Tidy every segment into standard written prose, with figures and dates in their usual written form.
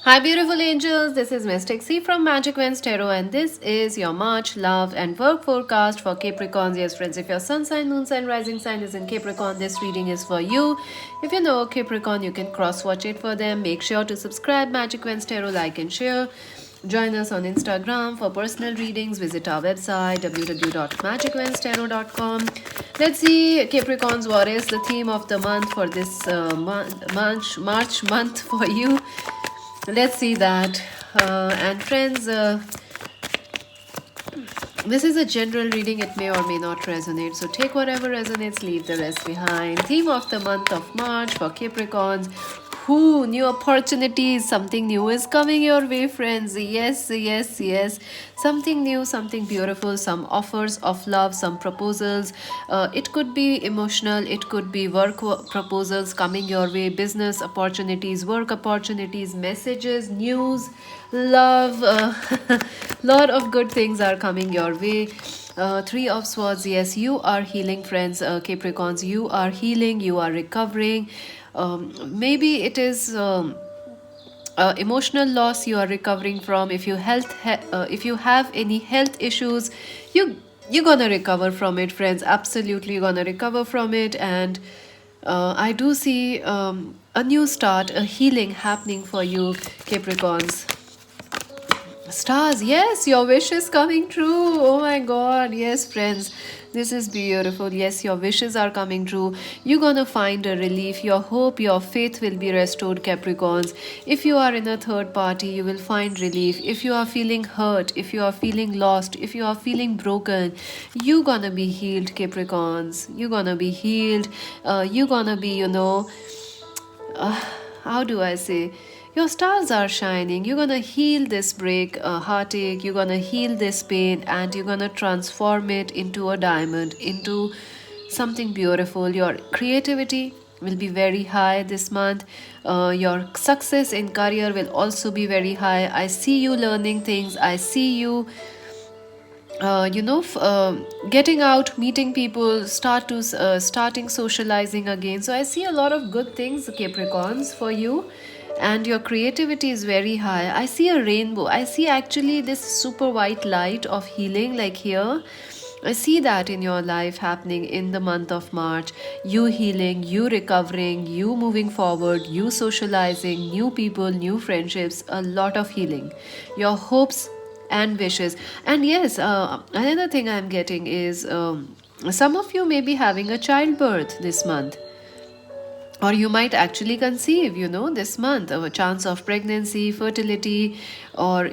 Hi, beautiful angels. This is Mystic C from Magic Wens Tarot, and this is your March love and work forecast for Capricorns. Yes, friends, if your sun sign, moon sign, rising sign is in Capricorn, this reading is for you. If you know Capricorn, you can cross watch it for them. Make sure to subscribe Magic Wens Tarot, like and share. Join us on Instagram for personal readings. Visit our website www.magicwenstarot.com. Let's see, Capricorns, what is the theme of the month for this March month for you? Let's see that. And friends, this is a general reading. It may or may not resonate. So take whatever resonates, leave the rest behind. Theme of the month of March for Capricorns. Who new opportunities, something new is coming your way, friends. Yes, yes, yes. Something new, something beautiful, some offers of love, some proposals. It could be emotional, it could be proposals coming your way, business opportunities, work opportunities, messages, news, love. Lot of good things are coming your way. Three of Swords. Yes, you are healing, friends. Capricorns, you are healing, you are recovering. Maybe it is emotional loss you are recovering from. If if you have any health issues, you're gonna recover from it, friends. Absolutely, you're gonna recover from it. And I do see a new start, a healing happening for you, Capricorns. Stars, yes, your wish is coming true. Oh my god, yes, friends, this is beautiful. Yes, your wishes are coming true. You're gonna find a relief. Your hope, your faith will be restored, Capricorns. If you are in a third party, you will find relief. If you are feeling hurt, if you are feeling lost, if you are feeling broken, you're gonna be healed, Capricorns. You're gonna be healed. You're gonna be, how do I say? Your stars are shining. You're gonna heal this heartache. You're gonna heal this pain, and you're gonna transform it into a diamond, into something beautiful. Your creativity will be very high this month. Your success in career will also be very high. I see you learning things. I see you getting out, meeting people, starting socializing again. So I see a lot of good things, Capricorns, for you. And your creativity is very high. I see a rainbow. I see actually this super white light of healing, like here. I see that in your life happening in the month of March. You healing, you recovering, you moving forward, you socializing, new people, new friendships, a lot of healing. Your hopes and wishes. And yes, another thing I'm getting is some of you may be having a childbirth this month, or you might actually conceive, this month, a chance of pregnancy, fertility, or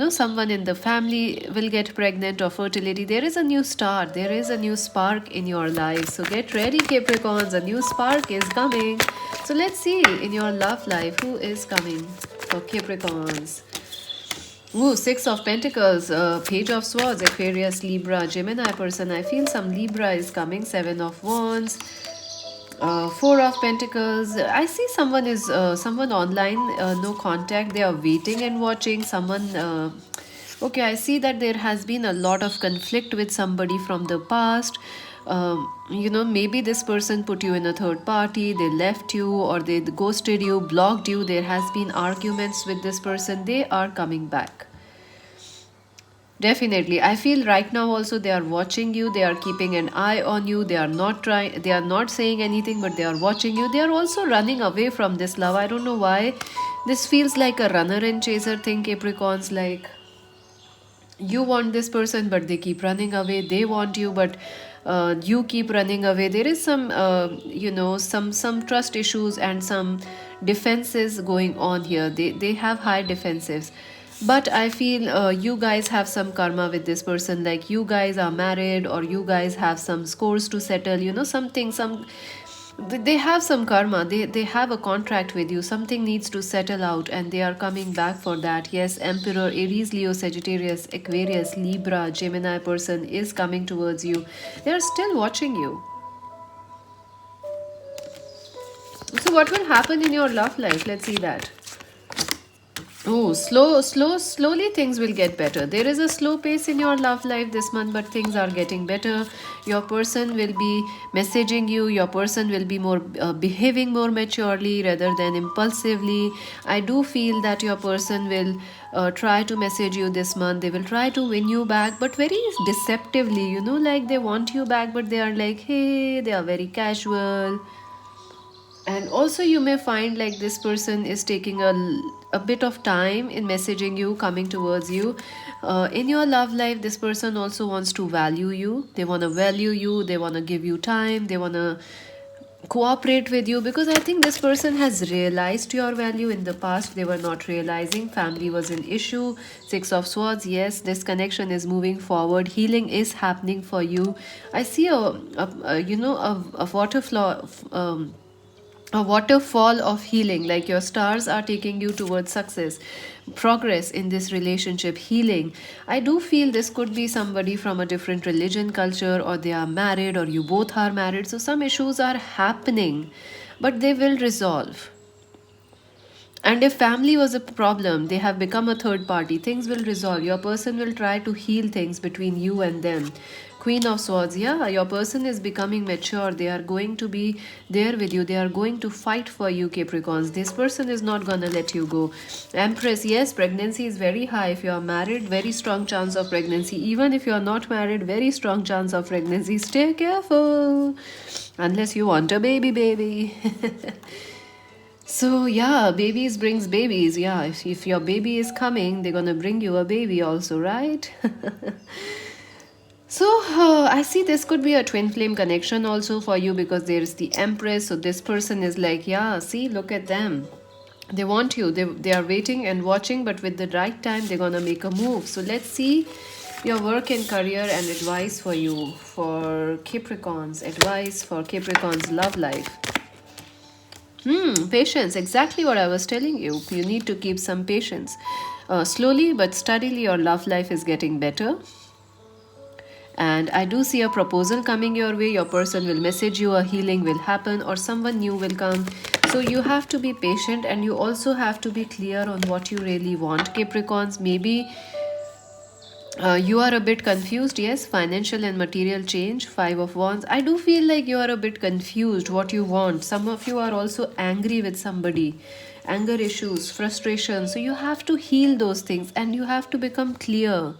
someone in the family will get pregnant, or fertility. There is a new start, there is a new spark in your life. So get ready, Capricorns, a new spark is coming. So let's see in your love life who is coming for Capricorns. Ooh, Six of Pentacles, Page of Swords, Aquarius, Libra, Gemini person. I feel some Libra is coming. Seven of Wands, Four of Pentacles. I see someone online, no contact. They are waiting and watching. Okay, I see that there has been a lot of conflict with somebody from the past. Maybe this person put you in a third party, they left you, or they ghosted you, blocked you. There has been arguments with this person. They are coming back. Definitely. I feel right now also they are watching you, they are keeping an eye on you, they are not saying anything, but they are watching you. They are also running away from this love. I don't know why. This feels like a runner and chaser thing, Capricorns. Like, you want this person, but they keep running away. They want you, but you keep running away. There is some trust issues and some defenses going on here. They have high defensives. But I feel you guys have some karma with this person. Like, you guys are married, or you guys have some scores to settle. They have some karma. They have a contract with you. Something needs to settle out, and they are coming back for that. Yes, Emperor, Aries, Leo, Sagittarius, Aquarius, Libra, Gemini person is coming towards you. They are still watching you. So what will happen in your love life? Let's see that. Oh, slowly things will get better. There is a slow pace in your love life this month, but things are getting better. Your person will be messaging you. Your person will be more behaving more maturely rather than impulsively. I do feel that your person will try to message you this month. They will try to win you back, but very deceptively. Like they want you back, but they are like, hey, they are very casual. And also you may find like this person is taking a bit of time in messaging you, coming towards you. In your love life, this person also wants to value you. They want to value you, they want to give you time, they want to cooperate with you, because I think this person has realized your value. In the past they were not realizing, family was an issue. Six of Swords, yes, this connection is moving forward, healing is happening for you. I see a a waterfall of healing, like your stars are taking you towards success, progress in this relationship, healing. I do feel this could be somebody from a different religion, culture, or they are married, or you both are married, so some issues are happening, but they will resolve. And if family was a problem, they have become a third party, things will resolve. Your person will try to heal things between you and them. Queen of Swords, yeah, your person is becoming mature. They are going to be there with you. They are going to fight for you, Capricorns. This person is not going to let you go. Empress, yes, pregnancy is very high. If you are married, very strong chance of pregnancy. Even if you are not married, very strong chance of pregnancy. Stay careful. Unless you want a baby. So yeah, babies brings babies. Yeah, if your baby is coming, they're gonna bring you a baby also, right? So I see this could be a twin flame connection also for you, because there is the Empress. So this person is like, yeah, see, look at them. They want you. They are waiting and watching, but with the right time, they're gonna make a move. So let's see your work and career and advice for you, for Capricorns. Advice for Capricorns' love life. Patience, exactly what I was telling you. You need to keep some patience. Slowly but steadily, your love life is getting better. And I do see a proposal coming your way. Your person will message you, a healing will happen, or someone new will come. So you have to be patient, and you also have to be clear on what you really want, Capricorns. Maybe you are a bit confused. Yes, financial and material change. Five of Wands. I do feel like you are a bit confused what you want. Some of you are also angry with somebody. Anger issues, frustration. So you have to heal those things, and you have to become clear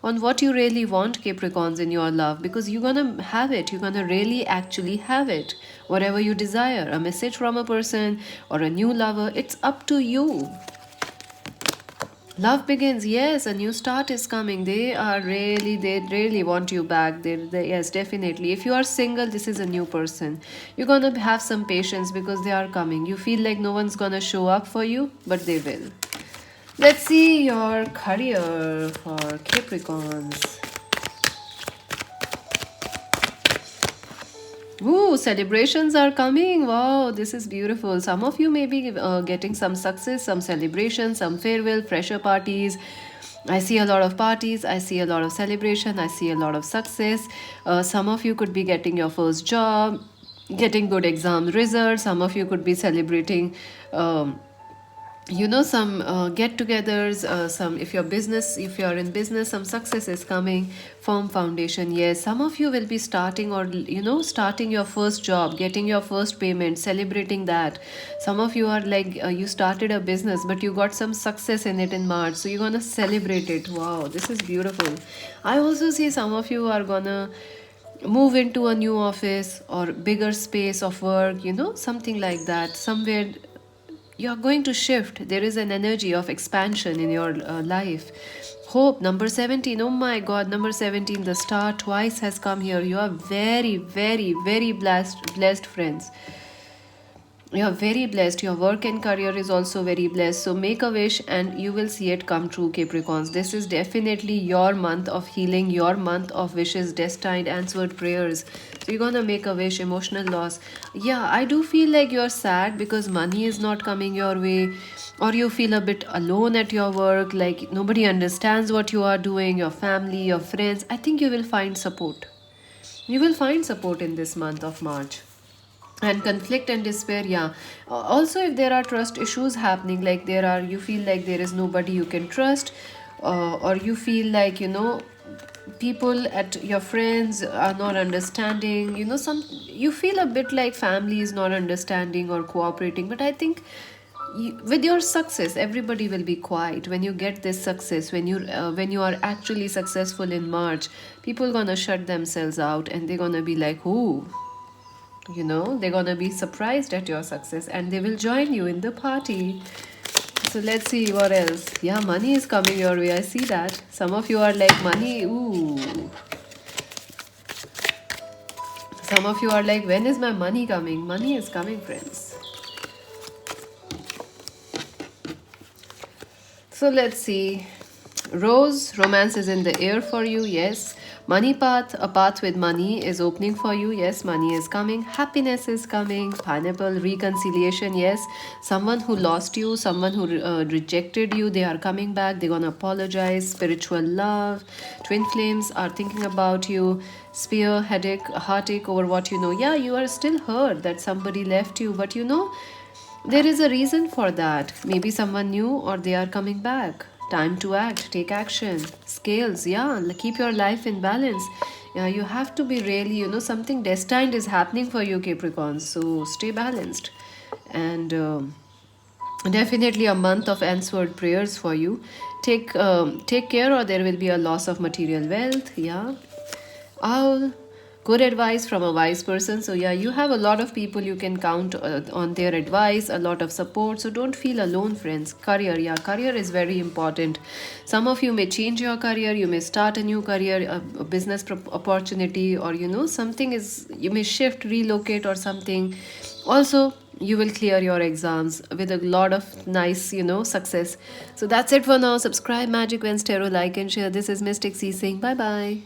on what you really want, Capricorns, in your love, because you're gonna have it. You're gonna really actually have it. Whatever you desire, a message from a person or a new lover, it's up to you. Love begins. Yes, a new start is coming. They really want you back. Yes, definitely. If you are single, this is a new person. You're gonna have some patience because they are coming. You feel like no one's gonna show up for you, but they will. Let's see your career for Capricorns. Ooh, celebrations are coming. Wow, this is beautiful. Some of you may be getting some success, some celebrations, some farewell, fresher parties. I see a lot of parties. I see a lot of celebration. I see a lot of success. Some of you could be getting your first job, getting good exam results. Some of you could be celebrating. Some get-togethers, some, if you're in business, some success is coming. Firm foundation, yes, some of you will be starting, or starting your first job, getting your first payment, celebrating that. Some of you are like, you started a business but you got some success in it in March, so you're gonna celebrate it. Wow, this is beautiful. I also see some of you are gonna move into a new office or bigger space of work, something like that. Somewhere you're going to shift. There is an energy of expansion in your life. Hope, number 17. Oh my god, number 17, the star twice has come here. You are very, very, very blessed friends. You're very blessed. Your work and career is also very blessed. So make a wish and you will see it come true, Capricorns. This is definitely your month of healing, your month of wishes, destined, answered prayers. So you're gonna make a wish, emotional loss. Yeah, I do feel like you're sad because money is not coming your way, or you feel a bit alone at your work, like nobody understands what you are doing, your family, your friends. I think you will find support. You will find support in this month of March. And conflict and despair, yeah. Also, if there are trust issues happening, like you feel like there is nobody you can trust, or you feel like, people at your friends are not understanding, you feel a bit like family is not understanding or cooperating. But I think with your success, everybody will be quiet. When you get this success, when you are actually successful in March, people gonna shut themselves out, and they're gonna be like, "Ooh, they're gonna be surprised at your success, and they will join you in the party." So let's see what else. Yeah, money is coming your way. I see that. Some of you are like, money, ooh. Some of you are like, when is my money coming? Money is coming, friends. So let's see. Rose, romance is in the air for you, yes. Money path, a path with money is opening for you, yes. Money is coming. Happiness is coming. Pineapple, reconciliation, yes. Someone who lost you, someone who rejected you, they are coming back. They're gonna apologize. Spiritual love. Twin flames are thinking about you. Spear, headache, heartache over what you know. Yeah, you are still hurt that somebody left you, but there is a reason for that. Maybe someone new, or they are coming back. Time to act, take action. Scales, yeah, keep your life in balance. Yeah, you have to be really, something destined is happening for you, Capricorn. So stay balanced. And definitely a month of answered prayers for you. Take care, or there will be a loss of material wealth. Yeah. Owl, good advice from a wise person. So, yeah, you have a lot of people you can count on their advice, a lot of support. So, don't feel alone, friends. Career, yeah, career is very important. Some of you may change your career, you may start a new career, a business opportunity, or something is, you may shift, relocate, or something. Also, you will clear your exams with a lot of nice, success. So, that's it for now. Subscribe Magic Wednesday, like and share. This is Mystic C saying bye bye.